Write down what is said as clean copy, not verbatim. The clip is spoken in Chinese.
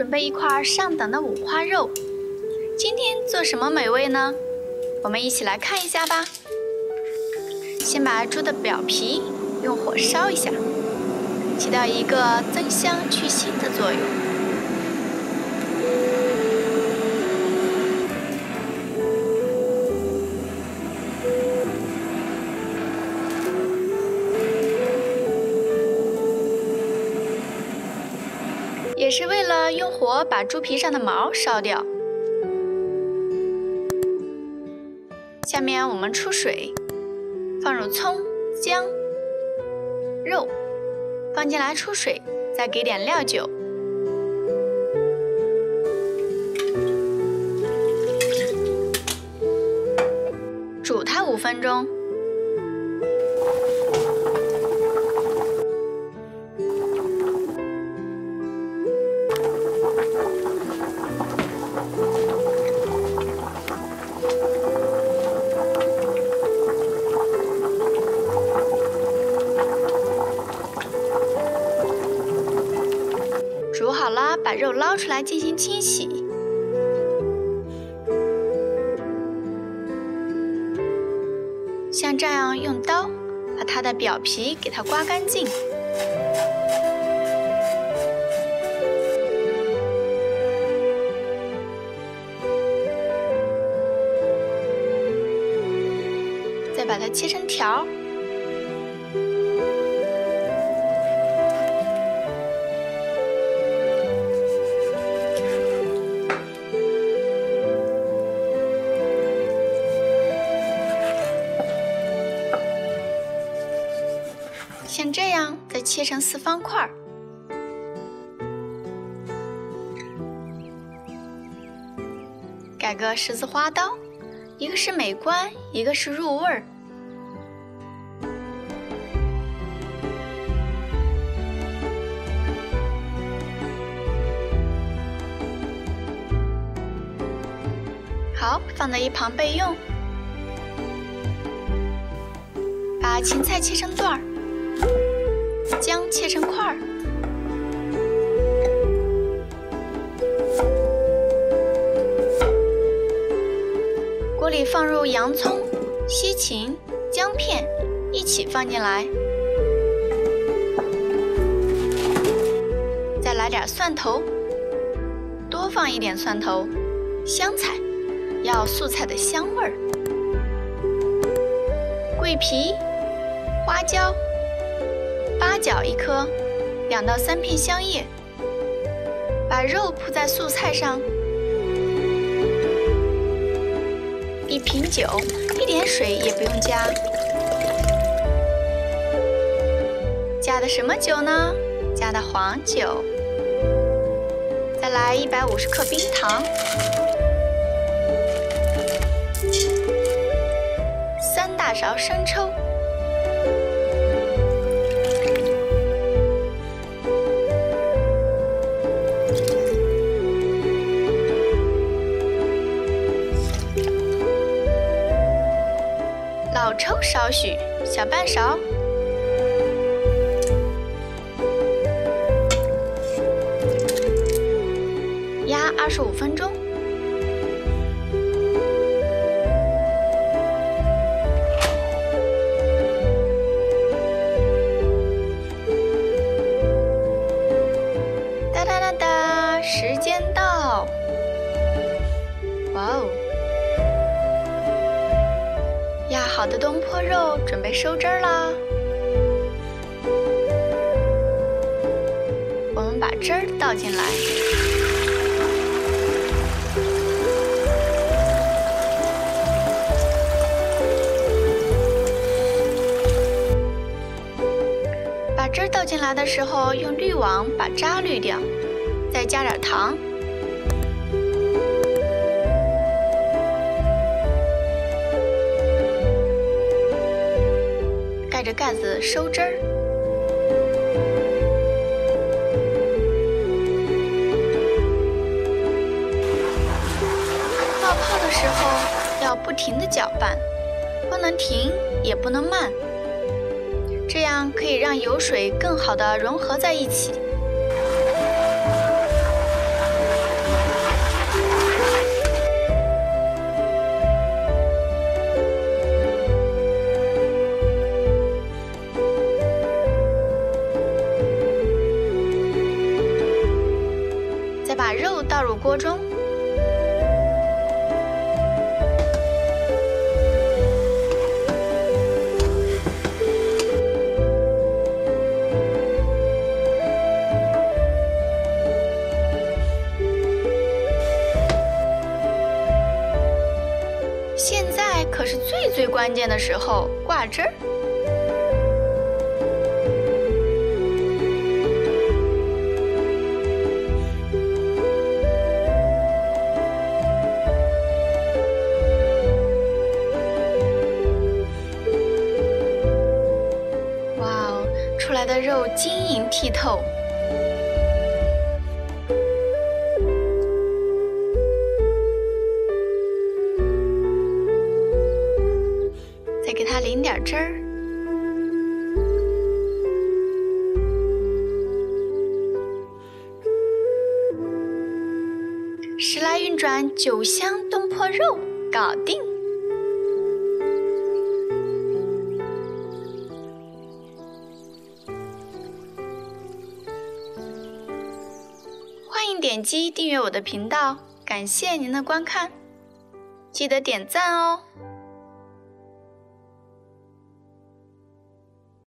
准备一块上等的五花肉。今天做什么美味呢？我们一起来看一下吧。先把猪的表皮用火烧一下，起到一个增香去腥的作用。也是为了用火把猪皮上的毛烧掉。下面我们出水，放入葱、姜、肉，放进来出水，再给点料酒。煮它5分钟。煮好了，把肉捞出来进行清洗。像这样用刀把它的表皮给它刮干净。再把它切成条。像这样，再切成4方块。改个十字花刀，一个是美观，一个是入味儿。好，放在一旁备用。把芹菜切成段儿。姜切成块儿，锅里放入洋葱、西芹、姜片，一起放进来，再来点蒜头，多放一点蒜头，香菜，要素菜的香味儿，桂皮、花椒。八角1颗，2到3片香叶，把肉铺在素菜上，1瓶酒，1点水也不用加。加的什么酒呢？加的黄酒。再来150克冰糖，3大勺生抽。老抽少许，小半勺。压25分钟。哒哒哒哒，时间到！哇哦！压好的东坡肉准备收汁儿啦。我们把汁儿倒进来，把汁儿倒进来的时候，用滤网把渣滤掉，再加点糖。盖着盖子收汁儿。冒泡的时候要不停地搅拌，不能停也不能慢，这样可以让油水更好地融合在一起。锅中。现在可是最关键的时候，挂汁儿。哇哦，出来的肉晶莹剔透。再给它淋点汁儿，时来运转，酒香东坡肉搞定。欢迎点击订阅我的频道，感谢您的观看，记得点赞哦。